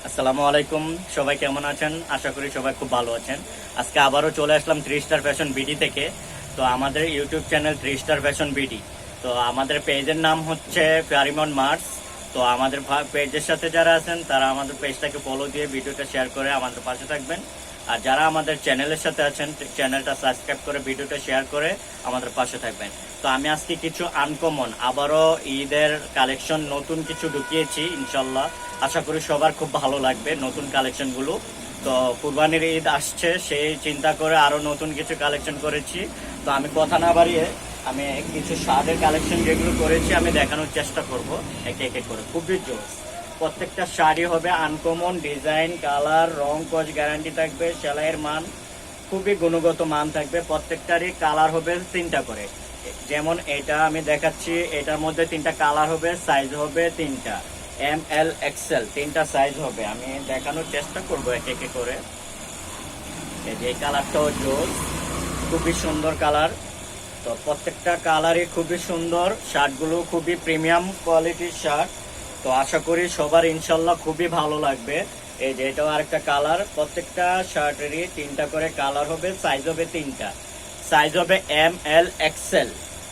আসসালামু আলাইকুম। সবাই কেমন আছেন? আশা করি সবাই খুব ভালো আছেন। আজকে আবারও চলে আসলাম 3 স্টার ফ্যাশন বিডি থেকে। তো আমাদের YouTube channel 3 star fashion BD. তো আমাদের পেজের নাম হচ্ছে ফেয়ারিমন মার্টস। তো আমাদের পেজের সাথে যারা আছেন তারা আমাদের পেজটাকে ফলো দিয়ে ভিডিওটা শেয়ার করে আমাদের পাশে থাকবেন। আর যারা আমাদের চ্যানেলের সাথে আছেন চ্যানেলটা সাবস্ক্রাইব করে ভিডিওটা শেয়ার করে আমাদের পাশে থাকবেন। তো আমি আজকে কিছু আনকমন আবারও ঈদের কালেকশন নতুন কিছু ঢুকিয়েছি ইনশাল্লাহ। আশা করি সবার খুব ভালো লাগবে নতুন কালেকশনগুলো। তো কুরবানির ঈদ আসছে, সেই চিন্তা করে আরো নতুন কিছু কালেকশন করেছি। তো আমি কথা না বাড়িয়ে আমি কিছু শার্টের কালেকশন যেগুলো করেছি আমি দেখানোর চেষ্টা করব একে একে করে। খুবই জোস, প্রত্যেকটা শাড়ি হবে আনকমন ডিজাইন, কালার, রং, কস গ্যারান্টি থাকবে। সেলাইয়ের মান খুবই গুণগত মান থাকবে। প্রত্যেকটারই কালার হবে 3টা করে। যেমন এটা আমি দেখাচ্ছি, এটার মধ্যে 3টা কালার হবে, সাইজ হবে 3টা, এম এল এক্সেল 3টা সাইজ হবে। আমি দেখানোর চেষ্টা করব এক একে করে। এই যে কালারটাও জোস, খুবই সুন্দর কালার। তো প্রত্যেকটা কালারই খুবই সুন্দর, শার্টগুলো খুবই প্রিমিয়াম কোয়ালিটির শার্ট। তো আশা করি সবার ইনশাল্লাহ খুবই ভালো লাগবে। এই যে এটাও আরেকটা কালার। প্রত্যেকটা শার্টেরই 3টা করে কালার হবে, সাইজ হবে 3টা, সাইজ হবে এম এল এক্সেল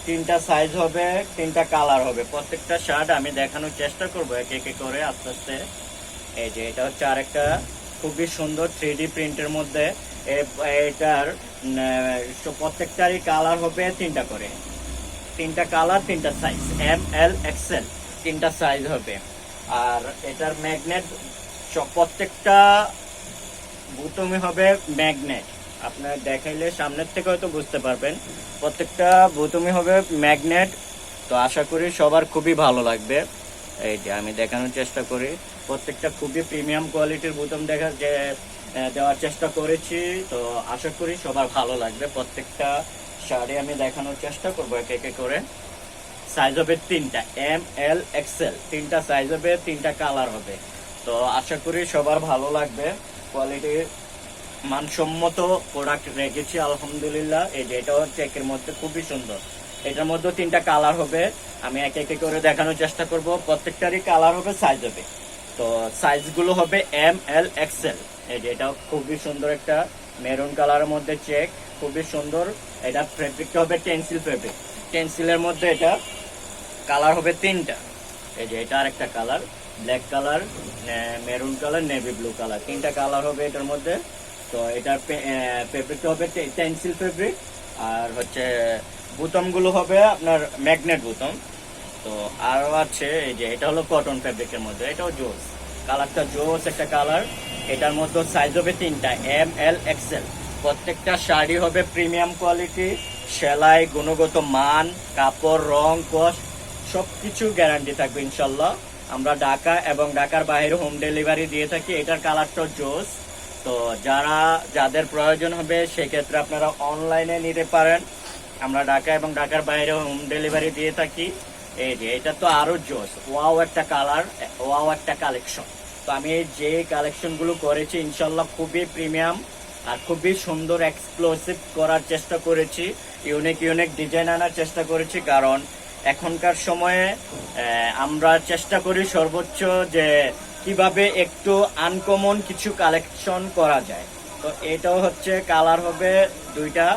3টা সাইজ হবে, 3টা কালার হবে। প্রত্যেকটা শার্ট আমি দেখানোর চেষ্টা করবো একে একে করে আস্তে আস্তে। এই যে এটা হচ্ছে আরেকটা খুবই সুন্দর 3D প্রিন্টের মধ্যে। এটার প্রত্যেকটারই কালার হবে 3টা করে, 3টা কালার, 3টা সাইজ, এম এল এক্সেল 3টা সাইজ হবে। আর এটার ম্যাগনেট প্রত্যেকটা বুতমে হবে ম্যাগনেট। আপনার দেখাইলে সামনের থেকে হয়তো বুঝতে পারবেন, প্রত্যেকটা বুতমে হবে ম্যাগনেট। তো আশা করি সবার খুবই ভালো লাগবে। এই যে আমি দেখানোর চেষ্টা করি, প্রত্যেকটা খুবই প্রিমিয়াম কোয়ালিটির বোতাম দেওয়ার চেষ্টা করেছি। তো আশা করি সবার ভালো লাগবে। প্রত্যেকটা শাড়ি আমি দেখানোর চেষ্টা করবো এক একে করে। সাইজ হবে 3টা, এম এল এক্সেল 3টা সাইজ হবে, 3টা কালার হবে। তো আশা করি সবার ভালো লাগবে। কোয়ালিটি মানসম্মত প্রোডাক্ট রেখেছি আলহামদুলিল্লাহ। এই যে এটা হচ্ছে একের মধ্যে খুবই সুন্দর। এটার মধ্যে 3টা কালার হবে, আমি এক একে করে দেখানোর চেষ্টা করব। প্রত্যেকটারই কালার হবে, সাইজ হবে। তো সাইজগুলো হবে এম এল এক্সেল। এই যে এটা খুবই সুন্দর একটা মেরুন কালারের মধ্যে চেক, খুবই সুন্দর। এটা ফেব্রিকটা হবে টেন্সিল ফেব্রিক, টেন্সিলের মধ্যে এটা কালার হবে 3টা। এই যে এটা আরেকটা colour, black colour, maroon colour, navy blue colour, 3টা কালার হবে এটার মধ্যে। তো এটার ফেব্রিকটা হবে টেন্সিল ফেব্রিক। আর হচ্ছে বুতামগুলো হবে আপনার ম্যাগনেট বুতাম। তো আরো আছে এই যে এটা হলো কটন ফেব্রিকের মধ্যে, এটাও জোস, কালারটা জোস একটা কালার। এটার মধ্যে সাইজ হবে 3টা, এম এল এক্সেল। প্রত্যেকটা শাড়ি হবে প্রিমিয়াম কোয়ালিটি, সেলাই, গুণগত মান, কাপড়, রং, কস সবকিছু গ্যারান্টি থাকবে ইনশাল্লাহ। আমরা ঢাকা এবং ঢাকার বাইরে হোম ডেলিভারি দিয়ে থাকি। এটার কালারটা জোস। তো যাদের প্রয়োজন হবে সেক্ষেত্রে আপনারা অনলাইনে নিতে পারেন। আমরা ঢাকা এবং ঢাকার বাইরে হোম ডেলিভারি দিয়ে থাকি। এই যে এটা তো আরো জোস, ওয়াও একটা কালার, ওয়াও একটা কালেকশন। তো আমি যে কালেকশন গুলো করেছি ইনশাল্লাহ খুবই প্রিমিয়াম আর খুবই সুন্দর এক্সক্লুসিভ করার চেষ্টা করেছি। ইউনিক ইউনিক ডিজাইন আনার চেষ্টা করেছি, কারণ এখনকার সময়ে আমরা চেষ্টা করি সর্বোচ্চ যে কিভাবে একটু আনকমন কিছু কালেকশন করা যায়। তো এটাও হচ্ছে কালার হবে 2টা,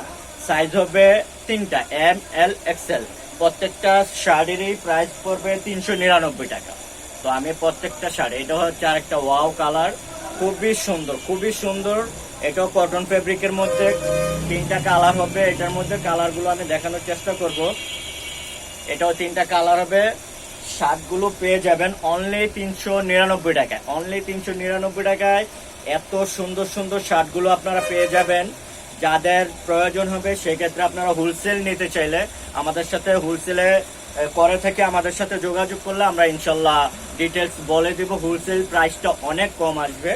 সাইজ হবে 3টা, এম এল এক্সেল। প্রত্যেকটা শাড়িরই প্রাইস পড়বে 399 টাকা। তো আমি প্রত্যেকটা শাড়ি, এটা হচ্ছে আরেকটা ওয়াও কালার, খুবই সুন্দর, খুবই সুন্দর। এটাও কটন ফেব্রিকের মধ্যে 3টা কালার হবে। এটার মধ্যে কালারগুলো আমি দেখানোর চেষ্টা করব। এটাও 3টা কালার হবে। শার্টগুলো পেয়ে যাবেন অনলি 399 টাকায়, অনলি 399 টাকায়। এত সুন্দর সুন্দর শার্টগুলো আপনারা পেয়ে যাবেন। যাদের প্রয়োজন হবে সেক্ষেত্রে আপনারা হোলসেল নিতে চাইলে আমাদের সাথে হোলসেলে করে থেকে আমাদের সাথে যোগাযোগ করলে আমরা ইনশাল্লাহ ডিটেলস বলে দিব। হোলসেল প্রাইসটা অনেক কম আসবে,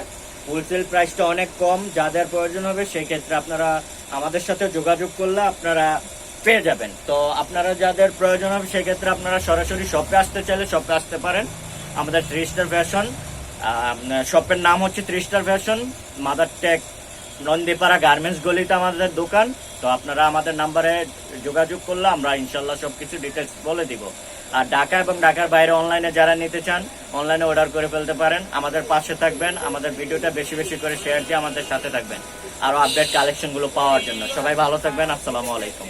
হোলসেল প্রাইসটা অনেক কম। যাদের প্রয়োজন হবে সেক্ষেত্রে আপনারা আমাদের সাথে যোগাযোগ করলে আপনারা পেয়ে যাবেন। তো আপনারা যাদের প্রয়োজন হবে সেক্ষেত্রে আপনারা সরাসরি শপে আসতে চাইলে শপে আসতে পারেন। আমাদের 3 স্টার ফ্যাশন, শপের নাম হচ্ছে 3 star fashion, mother take, Nandipara garments গলিতে আমাদের দোকান। তো আপনারা আমাদের নাম্বারে যোগাযোগ করলে আমরা ইনশাল্লাহ সবকিছু ডিটেলস বলে দিব। আর ঢাকা এবং ঢাকার বাইরে অনলাইনে যারা নিতে চান অনলাইনে অর্ডার করে ফেলতে পারেন। আমাদের পাশে থাকবেন, আমাদের ভিডিওটা বেশি বেশি করে শেয়ার দিয়ে আমাদের সাথে থাকবেন আরো আপডেট কালেকশন গুলো পাওয়ার জন্য। সবাই ভালো থাকবেন, আসসালামু আলাইকুম।